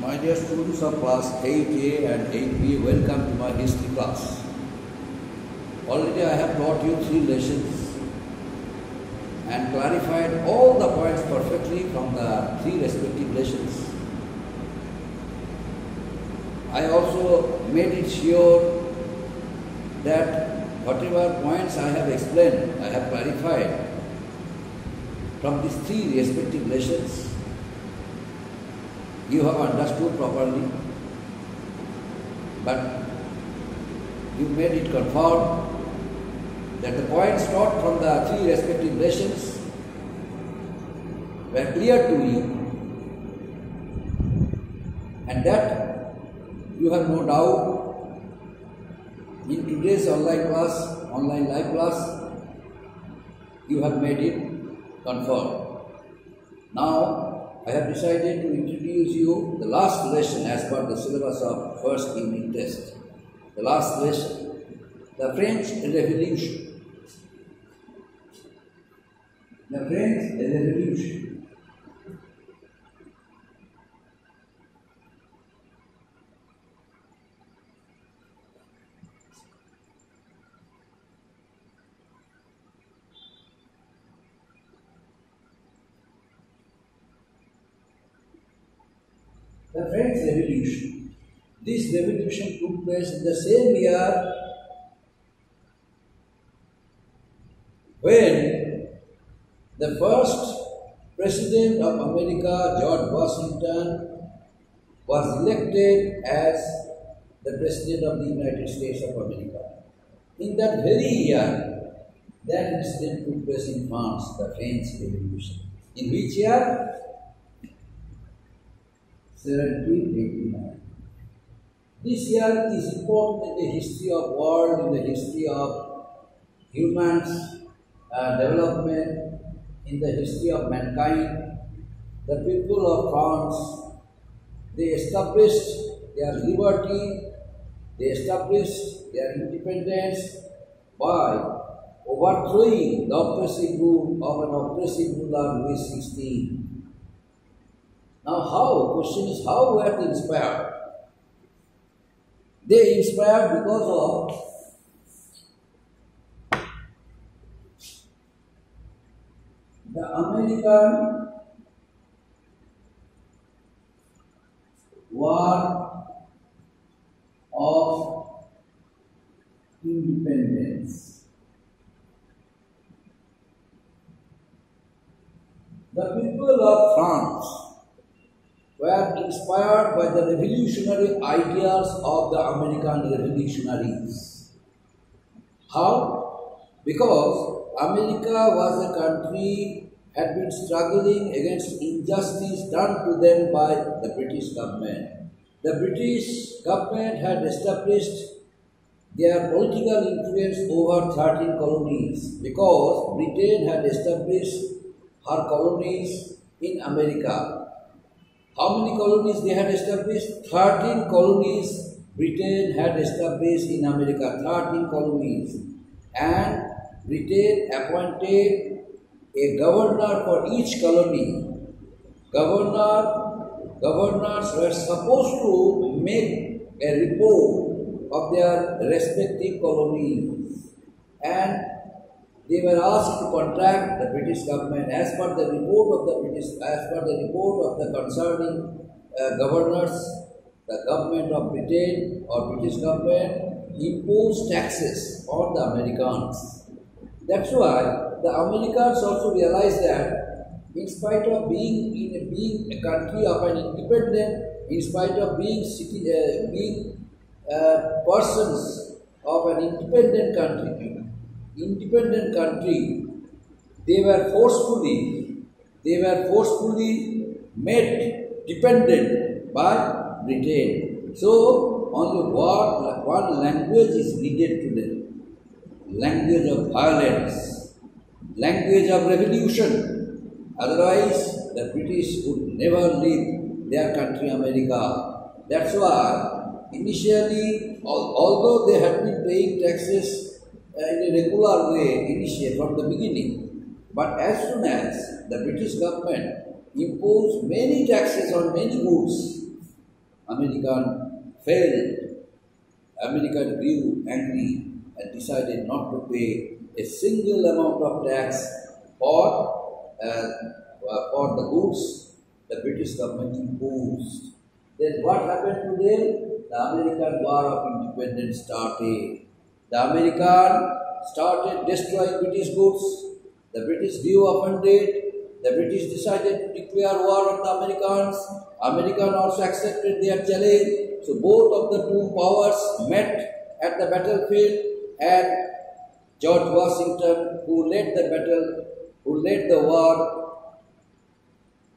My dear students of class 8A and 8B, welcome to my history class. Already I have taught you 3 lessons and clarified all the points perfectly from the 3 respective lessons. I also made it sure that whatever points I have explained, I have clarified from these 3 respective lessons. You have understood properly, but you made it confirmed that the points taught from the 3 respective lessons were clear to you, and that you have no doubt in today's online live class, you have made it confirmed. Now, I have decided to introduce you the last lesson as per the syllabus of first unit test. The last lesson, the French Revolution. The French Revolution. The French Revolution. This revolution took place in the same year when the first President of America, George Washington, was elected as the President of the United States of America. In that very year, that incident took place in France, the French Revolution. In which year? 1789. This year is important in the history of world, in the history of humans, development, in the history of mankind. The people of France, they established their liberty, they established their independence by overthrowing the oppressive rule of an oppressive ruler, Louis XVI. Now question is, how were they inspired? They inspired because of the American War of Independence. The people of France were inspired by the revolutionary ideals of the American revolutionaries. How? Because America was a country had been struggling against injustice done to them by the British government. The British government had established their political influence over 13 colonies because Britain had established her colonies in America. How many colonies they had established? 13 colonies Britain had established in America, 13 colonies. And Britain appointed a governor for each colony. Governors were supposed to make a report of their respective colonies. And they were asked to contact the British government as per the report of the concerning governors. The government of Britain or British government imposed taxes on the Americans. That's why the Americans also realized that in spite of being a country of an independent, in spite of being persons of an independent country, they were forcefully made dependent by Britain. So only one language is needed to them: language of violence, language of revolution. Otherwise, the British would never leave their country, America. That's why initially, although they had been paying taxes in a regular way initially from the beginning, but as soon as the British government imposed many taxes on many goods, American failed. American grew angry and decided not to pay a single amount of tax uh, for the goods the British government imposed. Then what happened to them? The American War of Independence started. The American started destroying British goods. The British grew offended. The British decided to declare war on the Americans. Americans also accepted their challenge. So both of the two powers met at the battlefield, and George Washington, who led the war,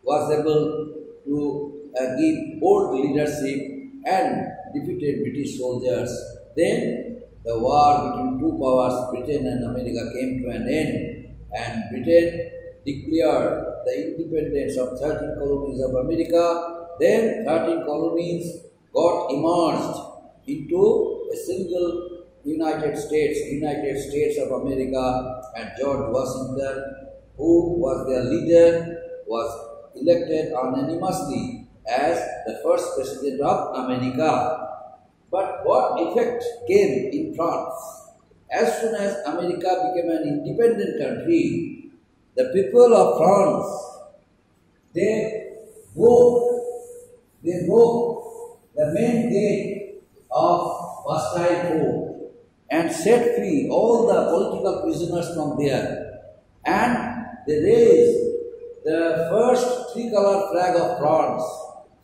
was able to give bold leadership and defeated British soldiers. Then the war between two powers, Britain and America, came to an end, and Britain declared the independence of 13 colonies of America. Then 13 colonies got emerged into a single United States of America, and George Washington, who was their leader, was elected unanimously as the first president of America. But what effect came in France? As soon as America became an independent country, the people of France, they broke the main gate of Bastille Fort and set free all the political prisoners from there. And they raised the first three-color flag of France,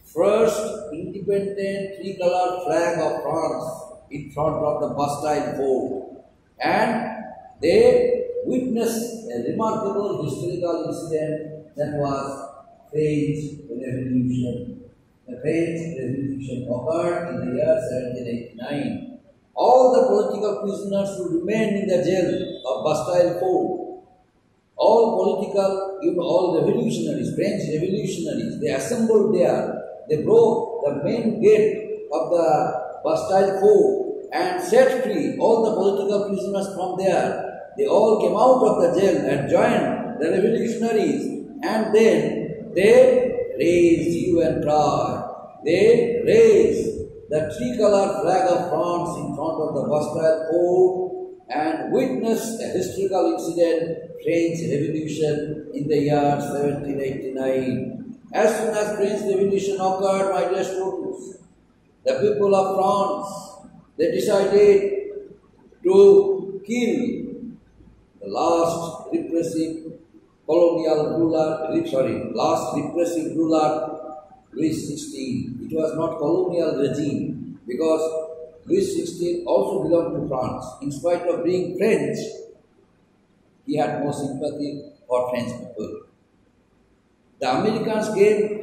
first independent three-color flag of France in front of the Bastille Fort. And they witnessed a remarkable historical incident, that was French Revolution. The French Revolution occurred in the year 1789. All the political prisoners who remained in the jail of Bastille Fort, all revolutionaries, French revolutionaries, they assembled there. They broke the main gate of the Bastille Fort and set free all the political prisoners from there. They all came out of the jail and joined the revolutionaries, and then they raised hue and cry. They raised the three-color flag of France in front of the Bastille Fort and witnessed a historical incident, French Revolution, in the year 1789. As soon as French Revolution occurred, my dear students, the people of France, they decided to kill the last repressive ruler, Louis XVI. It was not colonial regime, because Louis XVI also belonged to France. In spite of being French, he had no sympathy for French people. The Americans came,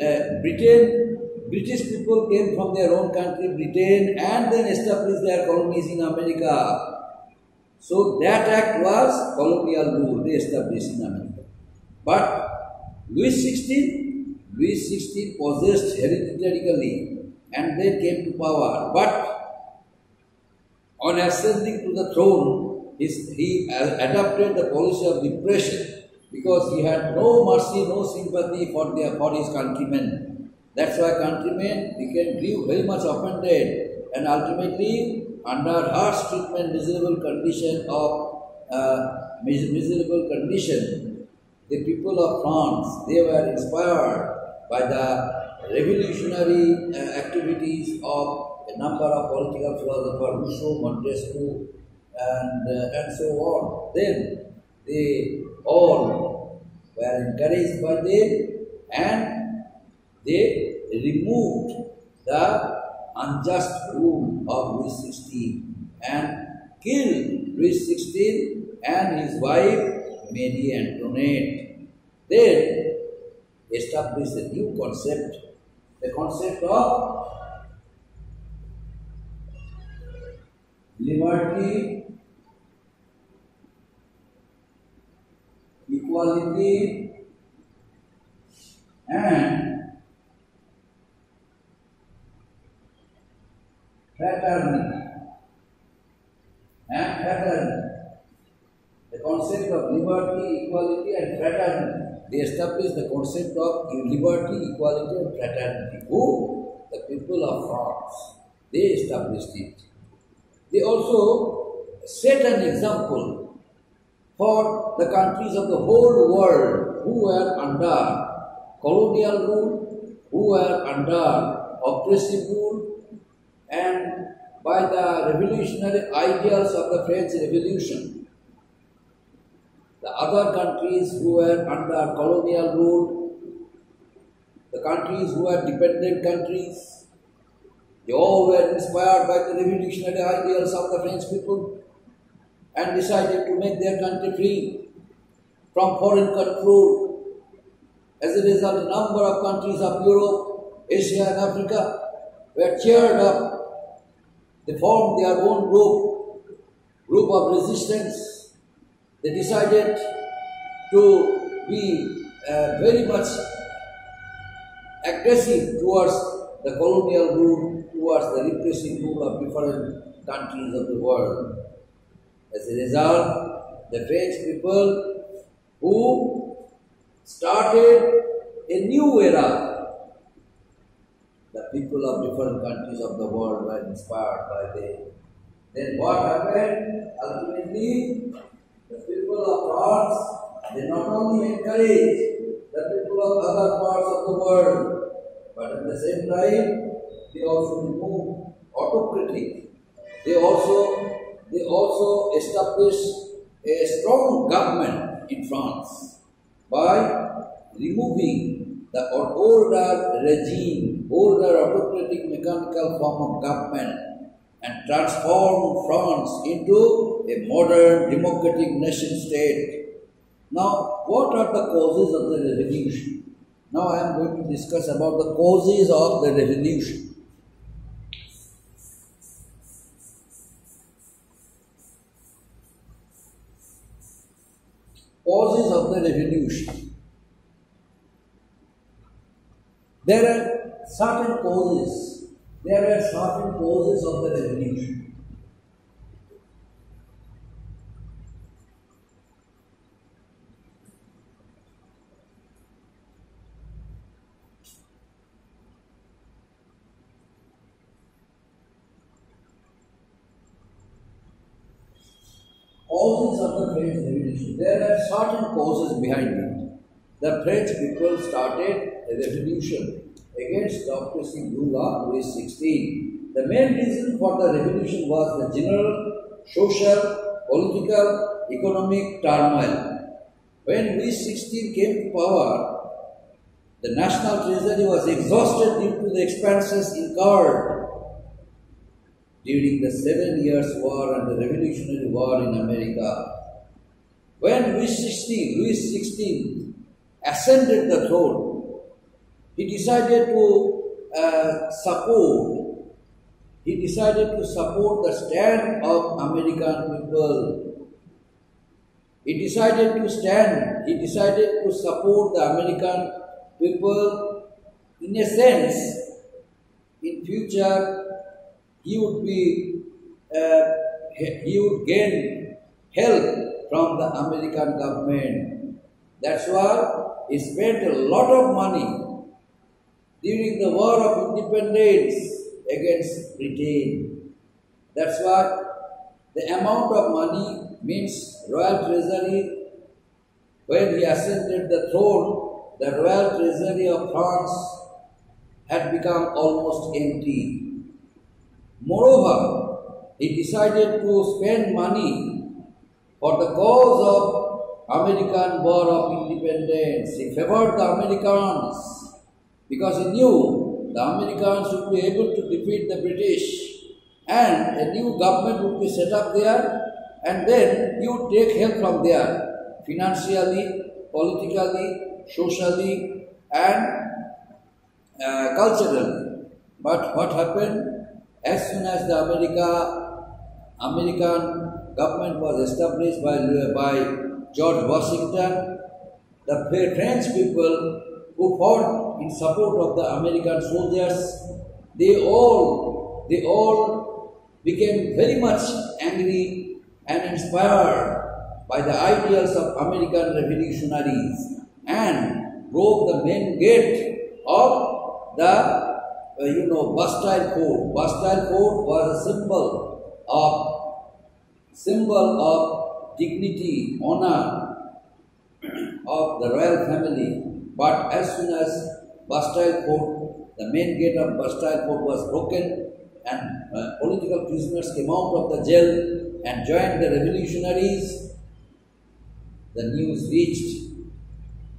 British people came from their own country, Britain, and then established their colonies in America. So that act was colonial rule, they established in America. But Louis XVI possessed hereditarily and then came to power. But on ascending to the throne, he adopted the policy of repression, because he had no mercy, no sympathy for his countrymen. That's why countrymen grew very much offended, and ultimately, under harsh treatment, miserable condition, the people of France, they were inspired by the revolutionary activities of a number of political philosophers, Rousseau, Montesquieu, and so on. Then they all were encouraged by them, and they removed the unjust rule of Louis XVI and killed Louis XVI and his wife Marie Antoinette. Then established a new concept, the concept of liberty, equality, and fraternity. The concept of liberty, equality, and fraternity. They established the concept of liberty, equality, and fraternity. Who? The the people of France, they established it. They also set an example for the countries of the whole world who were under colonial rule, who were under oppressive rule, and by the revolutionary ideals of the French Revolution. The other countries who were under colonial rule, the countries who were dependent countries, they all were inspired by the revolutionary ideals of the French people and decided to make their country free from foreign control. As a result, a number of countries of Europe, Asia and Africa were cheered up. They formed their own group of resistance. They decided to be very much aggressive towards the colonial rule, towards the repressive rule of different countries of the world. As a result, the French people who started a new era, the people of different countries of the world were inspired by them. Then what happened? Ultimately, the people of France, they not only encouraged the people of other parts of the world, but at the same time, they also removed autocratic. They also established a strong government in France by removing the older regime, older autocratic mechanical form of government, and transformed France into a modern democratic nation state. Now, what are the causes of the revolution? Now I am going to discuss about the causes of the revolution. Causes of the revolution. There are certain causes. There are certain causes of the revolution. Causes of the French Revolution. There are certain causes behind it. The French people started a revolution against the oppressive rule of Louis XVI. The main reason for the revolution was the general social, political, economic turmoil. When Louis XVI came to power, the national treasury was exhausted due to the expenses incurred during the 7 Years' War and the Revolutionary War in America. When Louis XVI ascended the throne, he decided to support the stand of American people. He decided to support the American people in a sense. In future, he would gain help from the American government. That's why he spent a lot of money during the War of Independence against Britain. That's why the amount of money means royal treasury. When he ascended the throne, the royal treasury of France had become almost empty. Moreover, he decided to spend money for the cause of American War of Independence. He favored the Americans because he knew the Americans would be able to defeat the British and a new government would be set up there, and then he would take help from there financially, politically, socially and culturally. But what happened? As soon as the American government was established by George Washington, the French people who fought in support of the American soldiers, they all became very much angry and inspired by the ideals of American revolutionaries and broke the main gate of the Bastille Fort. Bastille Fort was a symbol of dignity, honor of the royal family. But as soon as Bastille Fort, the main gate of Bastille Fort was broken, and political prisoners came out of the jail and joined the revolutionaries, the news reached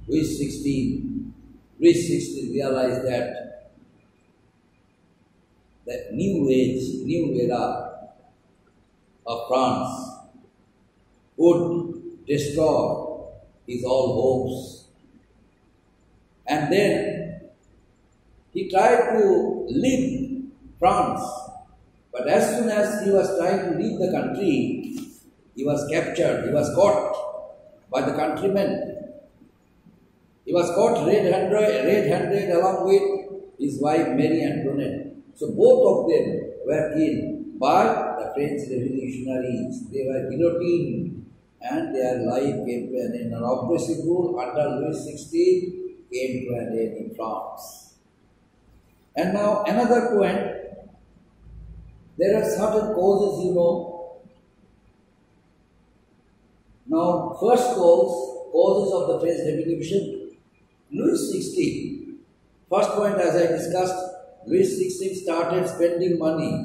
Louis XVI. Louis XVI realized that the new era of France would destroy his all hopes. And then he tried to leave France, but as soon as he was trying to leave the country, he was captured, he was caught by the countrymen. He was caught red-handed along with his wife Marie Antoinette. So both of them were killed by the French revolutionaries. They were guillotined and their life came to an end. An oppressive rule under Louis XVI came to an end in France. And now another point, there are certain causes, Now first causes of the French Revolution. Louis XVI, first point as I discussed, Louis XVI started spending money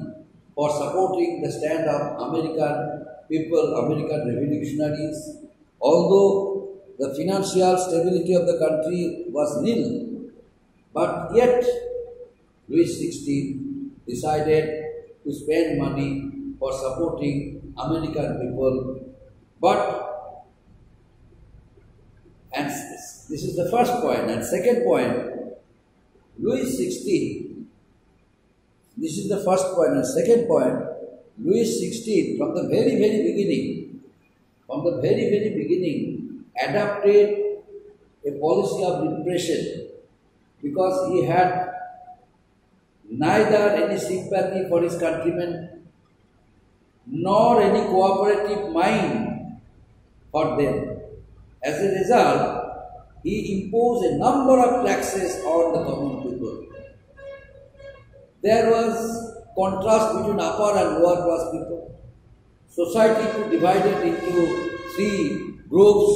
for supporting the stand of American people, American revolutionaries. Although the financial stability of the country was nil, but yet Louis XVI decided to spend money for supporting American people. And this is the first point. And second point, Louis XVI, this is the first point. And second point, Louis XVI from the very beginning, adopted a policy of repression because he had neither any sympathy for his countrymen nor any cooperative mind for them. As a result, he imposed a number of taxes on the common people. There was contrast between upper and lower class people. Society was divided into three groups.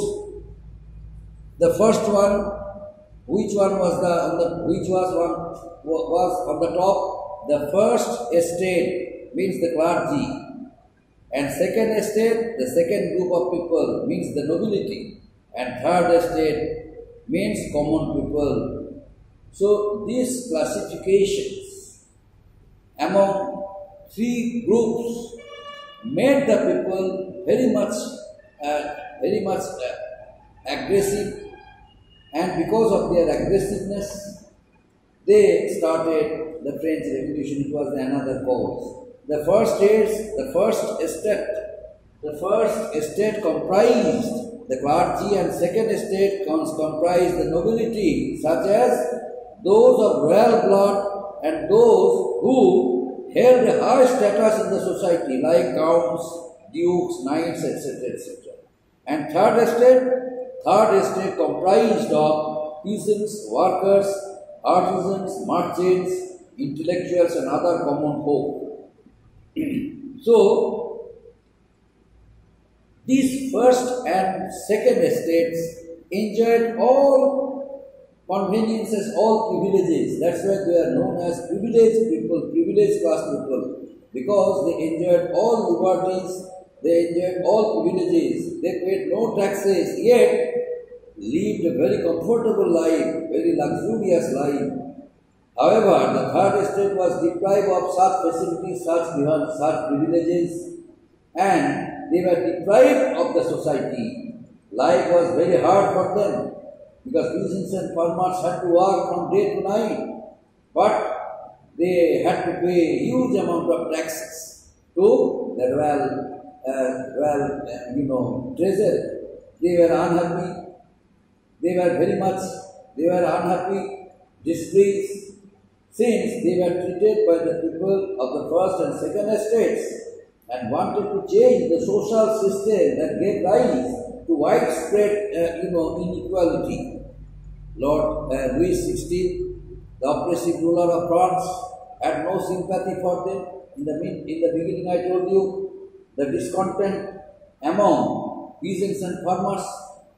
The first one, which was on the top, the first estate means the clergy, and second estate, the second group of people means the nobility, and third estate means common people. So these classifications among three groups made the people very much aggressive, and because of their aggressiveness, they started the French Revolution. It was another cause. The first estate comprised the clergy, and second estate comprised the nobility, such as those of royal blood and those who held a high status in the society, like counts, dukes, knights, etc., etc. And third estate comprised of peasants, workers, artisans, merchants, intellectuals, and other common folk. So, these first and second estates enjoyed all conveniences, all privileges. That's why they are known as privileged people, privileged class people, because they enjoyed all liberties, they enjoyed all privileges, they paid no taxes, yet lived a very comfortable life, very luxurious life. However, the third estate was deprived of such facilities, such privileges, and they were deprived of the society. Life was very hard for them because peasants and farmers had to work from day to night, but they had to pay a huge amount of taxes to the royal treasury. They were unhappy. They were unhappy, displeased, since they were treated by the people of the first and second estates, and wanted to change the social system that gave rise to widespread inequality. Louis XVI The oppressive ruler of France had no sympathy for them. In the beginning, I told you the discontent among peasants and farmers,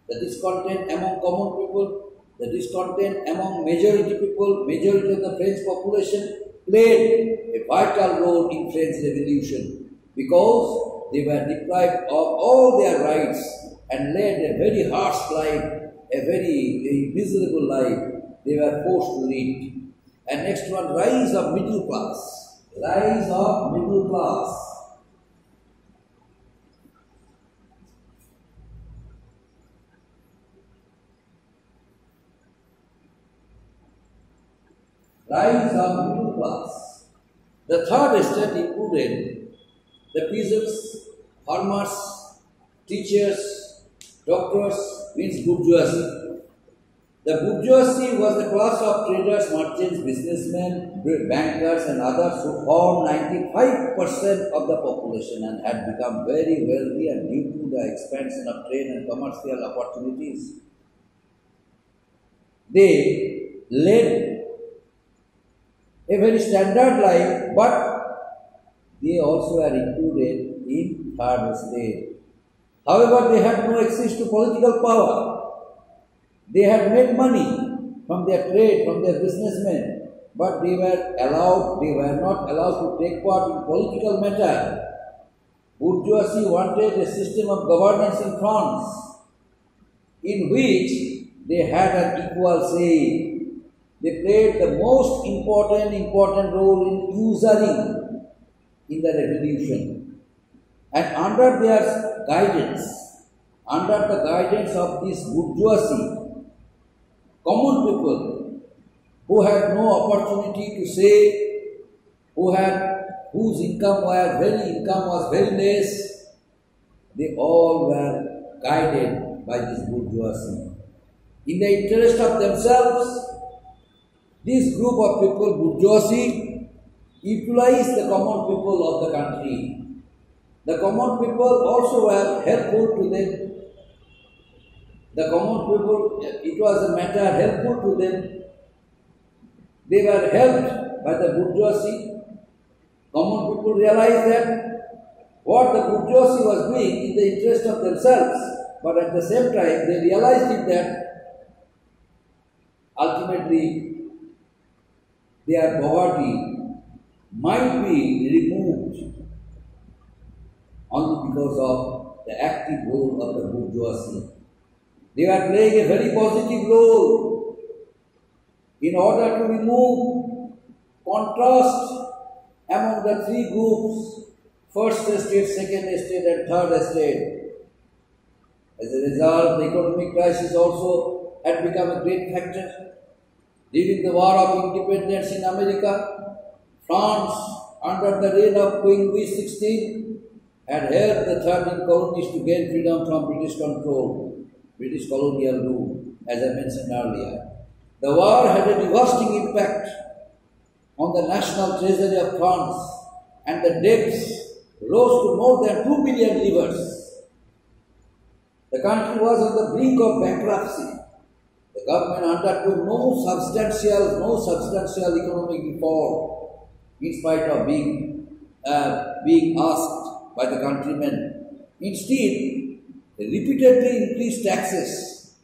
the discontent among common people, the discontent among majority people, majority of the French population played a vital role in French Revolution because they were deprived of all their rights and led a very harsh life, a very miserable life they were forced to lead. And next one, rise of middle class. Rise of middle class. Rise of middle class. The third estate included the peasants, farmers, teachers, doctors, means bourgeoisie. The bourgeoisie was the class of traders, merchants, businessmen, bankers and others who formed 95% of the population and had become very wealthy and due to the expansion of trade and commercial opportunities. They led a very standard life, but they also are included in third estate. However, they had no access to political power. They had made money from their trade, from their businessmen, but they were not allowed to take part in political matter. Bourgeoisie wanted a system of governance in France in which they had an equal say. They played the most important role in usury in the revolution. And under their guidance, under the guidance of this bourgeoisie, common people who had no opportunity to say, whose income was very less, they all were guided by this bourgeoisie. In the interest of themselves, this group of people, bourgeoisie, utilized the common people of the country. The common people also were helpful to them. The common people, it was a matter helpful to them. They were helped by the bourgeoisie. Common people realized that what the bourgeoisie was doing in the interest of themselves, but at the same time they realized it that ultimately their poverty might be removed only because of the active role of the bourgeoisie. They were playing a very positive role in order to remove contrast among the three groups, first estate, second estate and third estate. As a result, the economic crisis also had become a great factor. During the War of Independence in America, France, under the reign of Queen Louis XVI, had helped the 13 colonies to gain freedom from British control, British colonial rule, as I mentioned earlier. The war had a devastating impact on the national treasury of France, and the debts rose to more than 2 billion livres. The country was on the brink of bankruptcy. The government undertook no substantial economic reform, in spite of being asked by the countrymen. Instead, they repeatedly increased taxes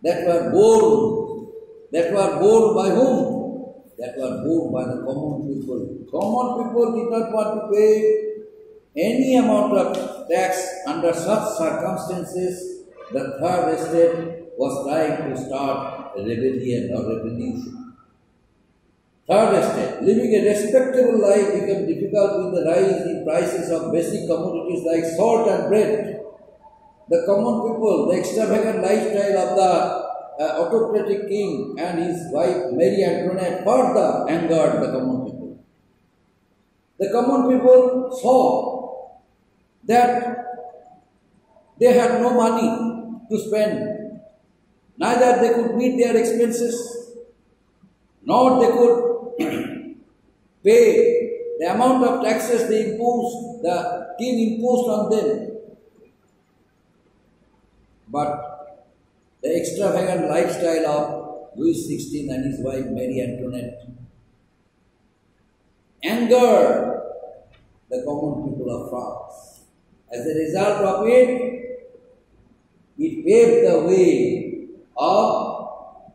that were borne by whom? That were borne by the common people. Common people did not want to pay any amount of tax. Under such circumstances, the third estate was trying to start a rebellion or revolution. Third estate, living a respectable life became difficult with the rise in prices of basic commodities like salt and bread. The common people, the extravagant lifestyle of the autocratic king and his wife Marie Antoinette further angered the common people. The common people saw that they had no money to spend. Neither they could meet their expenses, nor they could pay the amount of taxes the king imposed on them. But the extravagant lifestyle of Louis XVI and his wife Marie Antoinette angered the common people of France. As a result of it, it paved the way of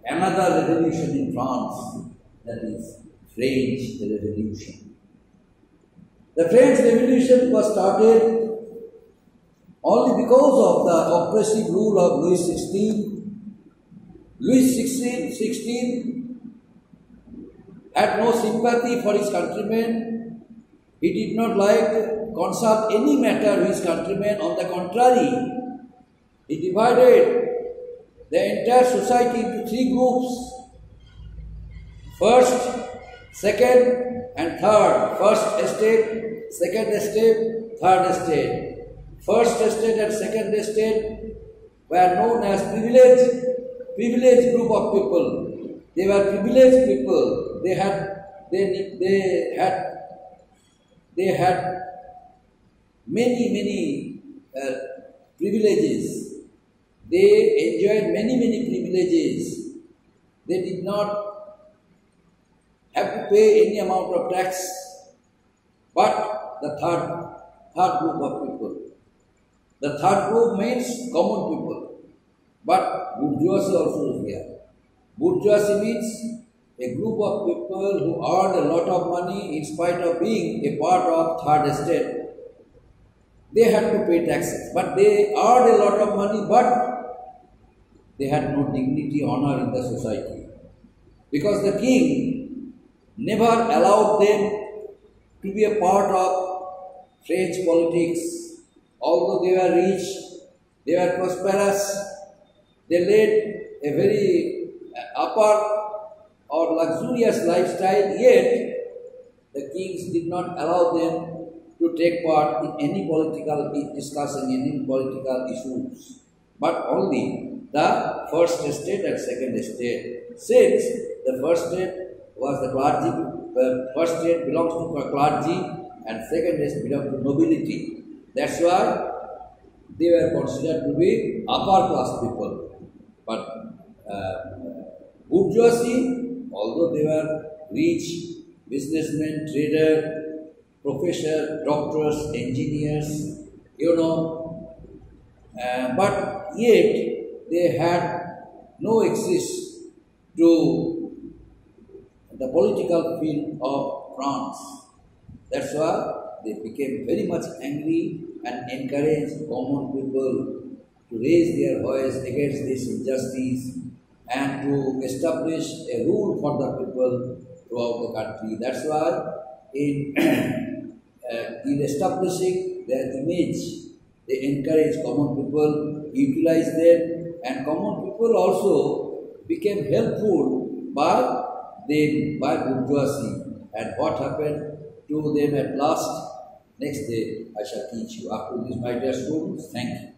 another revolution in France, that is French Revolution. The French Revolution was started only because of the oppressive rule of Louis XVI. Louis XVI had no sympathy for his countrymen. He did not like to consult any matter with his countrymen. On the contrary, he divided the entire society into three groups: first, second, and third. First estate, second estate, third estate. First estate and second estate were known as privileged group of people. They were privileged people. They had many privileges. They enjoyed many privileges. They did not have to pay any amount of tax. But the third group of people. The third group means common people. But bourgeoisie also is here. Bourgeoisie means a group of people who earn a lot of money in spite of being a part of third estate. They had to pay taxes, but they earned a lot of money, but they had no dignity, honor in the society. Because the king never allowed them to be a part of French politics. Although they were rich, they were prosperous, they led a very upper or luxurious lifestyle, yet the kings did not allow them to take part in any political discussion, in any political issues, but only the first estate and second estate. Since the first estate was the clergy, the first estate belongs to clergy and second estate belongs to nobility. That's why they were considered to be upper class people. But bourgeoisie, although they were rich, businessmen, traders, professors, doctors, engineers, but yet they had no access to the political field of France. That's why they became very much angry and encouraged common people to raise their voice against this injustice and to establish a rule for the people throughout the country. That's why in establishing their image, they encourage common people, utilize them, and common people also became helpful by bourgeoisie. And what happened to them at last? Next day I shall teach you. After this, my dear students, thank you.